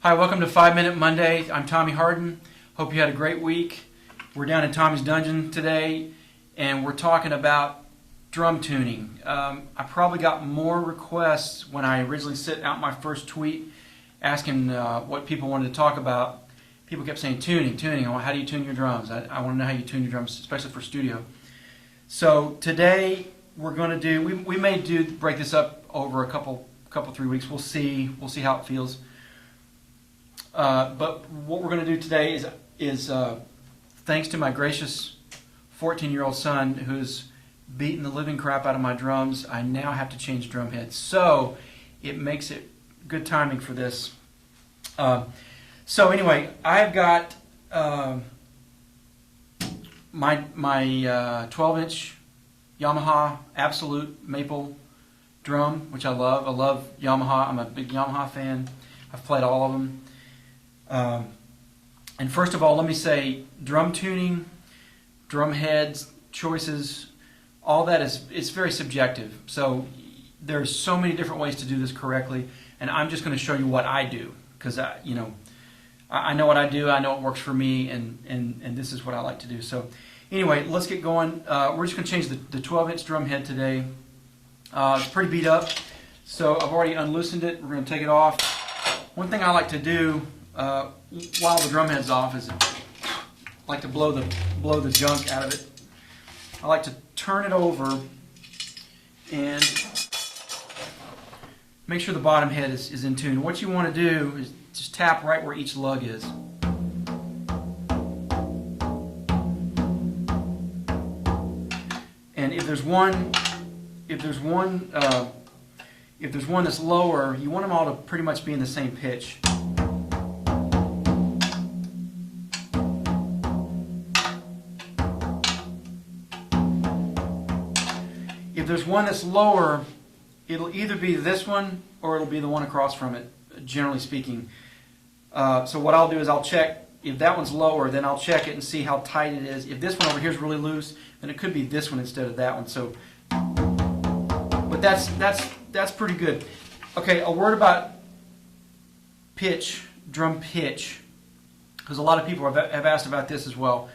Hi, welcome to 5 Minute Monday. I'm Tommy Harden. Hope you had a great week. We're down in Tommy's Dungeon today, and we're talking about drum tuning. I probably got more requests when I originally sent out my first tweet asking what people wanted to talk about. People kept saying tuning. How do you tune your drums? I want to know how you tune your drums, especially for studio. So today we're going to do. We may break this up over a couple 3 weeks. We'll see how it feels. But what we're going to do today is thanks to my gracious 14-year-old son who's beaten the living crap out of my drums, I now have to change drum heads. So it makes it good timing for this. So anyway, I've got my 12-inch Yamaha Absolute Maple drum, which I love. I love Yamaha. I'm a big Yamaha fan. I've played all of them. And first of all, let me say, drum tuning, drum heads, choices, all that it's very subjective. So there's so many different ways to do this correctly, and I'm just going to show you what I do, because I know what I do, I know what works for me, and this is what I like to do. So anyway, let's get going. We're just going to change the 12-inch drum head today. It's pretty beat up, so I've already unloosened it. We're going to take it off. One thing I like to do while the drum head's off is I like to blow the junk out of it. I like to turn it over and make sure the bottom head is in tune. What you want to do is just tap right where each lug is. And if there's one that's lower, you want them all to pretty much be in the same pitch. If there's one that's lower, it'll either be this one or it'll be the one across from it, generally speaking. So what I'll do is I'll check. If that one's lower, then I'll check it and see how tight it is. If this one over here is really loose, then it could be this one instead of that one. So, but that's pretty good. Okay, a word about pitch, drum pitch, because a lot of people have asked about this as well.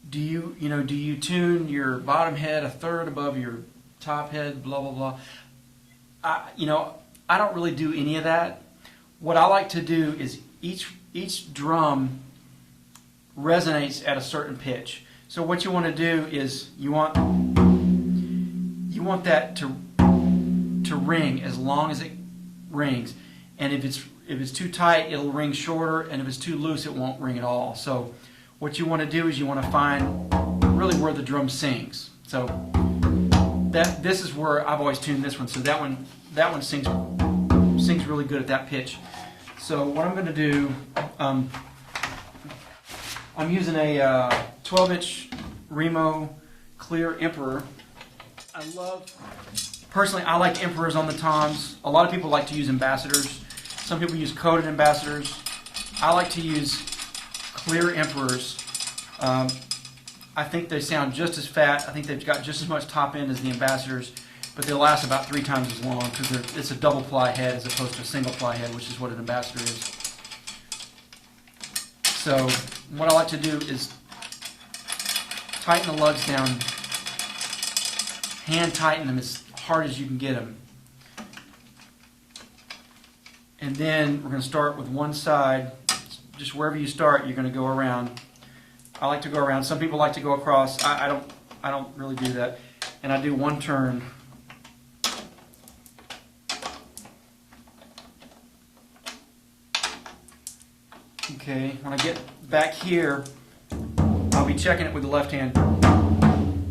Do you tune your bottom head a third above your top head? Blah blah blah. I don't really do any of that. What I like to do is each drum resonates at a certain pitch. So what you want to do is you want that to ring as long as it rings, and if it's too tight, it'll ring shorter, and if it's too loose, it won't ring at all. So what you want to do is you want to find really where the drum sings. So this is where I've always tuned this one. So that one sings really good at that pitch. So what I'm going to do, I'm using a 12-inch Remo clear Emperor. Personally, I like Emperors on the toms. A lot of people like to use Ambassadors. Some people use coated Ambassadors. I like to use clear Emperors. I think they sound just as fat. I think they've got just as much top end as the Ambassadors, but they'll last about 3 times as long because it's a double ply head as opposed to a single ply head, which is what an Ambassador is. So what I like to do is tighten the lugs down, hand tighten them as hard as you can get them. And then we're going to start with one side. Just wherever you start, you're going to go around. I like to go around. Some people like to go across. I don't really do that. And I do one turn. Okay, when I get back here, I'll be checking it with the left hand.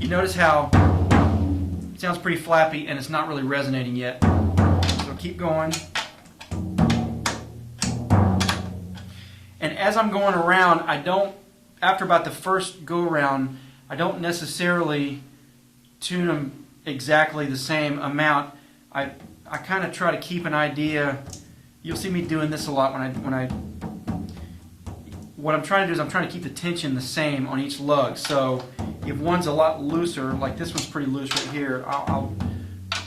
You notice how it sounds pretty flappy and it's not really resonating yet. So keep going. And as I'm going around, after about the first go around, I don't necessarily tune them exactly the same amount. I kind of try to keep an idea. You'll see me doing this a lot what I'm trying to do is I'm trying to keep the tension the same on each lug. So if one's a lot looser, like this one's pretty loose right here,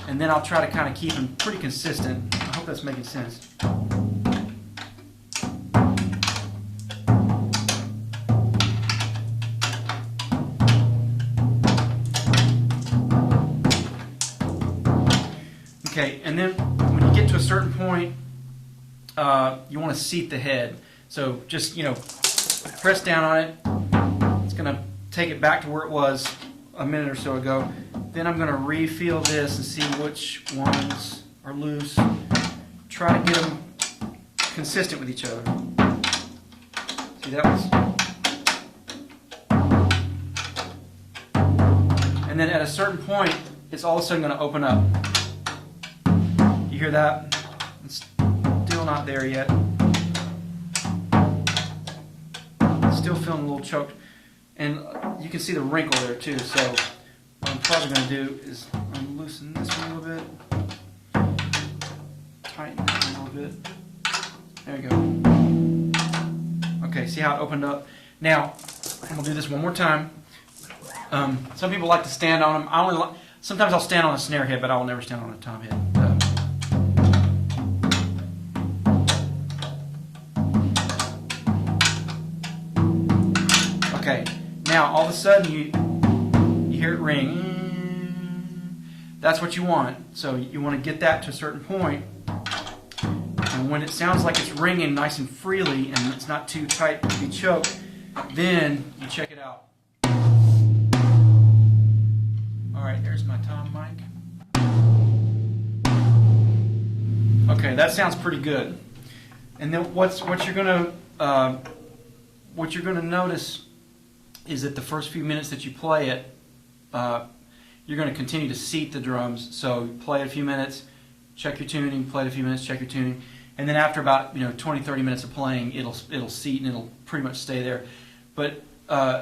and then I'll try to kind of keep them pretty consistent. I hope that's making sense. Okay, and then when you get to a certain point, you want to seat the head. So just, press down on it. It's going to take it back to where it was a minute or so ago. Then I'm going to re-feel this and see which ones are loose. Try to get them consistent with each other. See, that was... And then at a certain point, it's all of a sudden going to open up. You hear that? It's still not there yet. Still feeling a little choked. And you can see the wrinkle there too. So what I'm probably going to do is loosen this one a little bit. Tighten it a little bit. There you go. Okay, see how it opened up? Now, I'm going to do this one more time. Some people like to stand on them. Sometimes I'll stand on a snare head, but I will never stand on a tom head. Okay, now all of a sudden you hear it ring. That's what you want. So you want to get that to a certain point. And when it sounds like it's ringing nice and freely and it's not too tight to be choked, then you check it out. Alright, there's my tom mic. Okay, that sounds pretty good. And then what you're gonna notice is that the first few minutes that you play it, you're going to continue to seat the drums. So you play it a few minutes, check your tuning, play it a few minutes, check your tuning, and then after about 20-30 minutes of playing, it'll seat and it'll pretty much stay there. But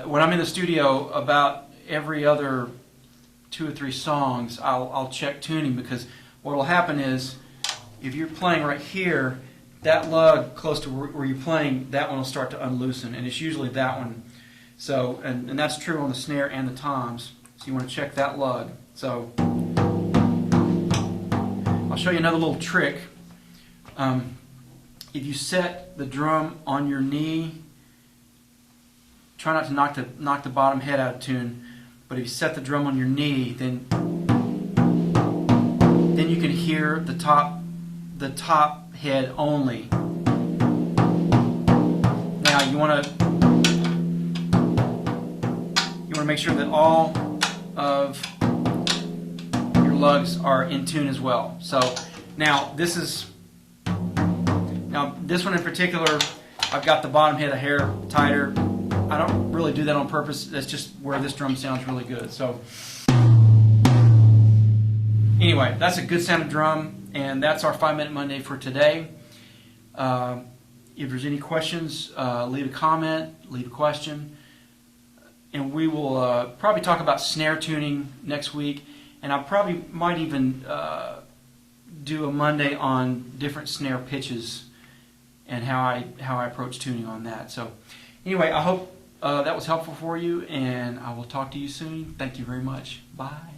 when I'm in the studio, about every other 2 or 3 songs, I'll check tuning, because what will happen is if you're playing right here, that lug close to where you're playing, that one will start to unloosen, and it's usually that one. So, and that's true on the snare and the toms. So you want to check that lug. So I'll show you another little trick. If you set the drum on your knee, try not to knock the bottom head out of tune. But if you set the drum on your knee, then you can hear the top head only. Now you want to make sure that all of your lugs are in tune as well. So now this one in particular, I've got the bottom head a hair tighter. I don't really do that on purpose. That's just where this drum sounds really good. So anyway, that's a good sounding drum, and that's our 5-Minute Monday for today. If there's any questions, leave a comment, leave a question, and we will probably talk about snare tuning next week, and I probably might even do a Monday on different snare pitches and how I approach tuning on that. So anyway, I hope that was helpful for you, and I will talk to you soon. Thank you very much. Bye.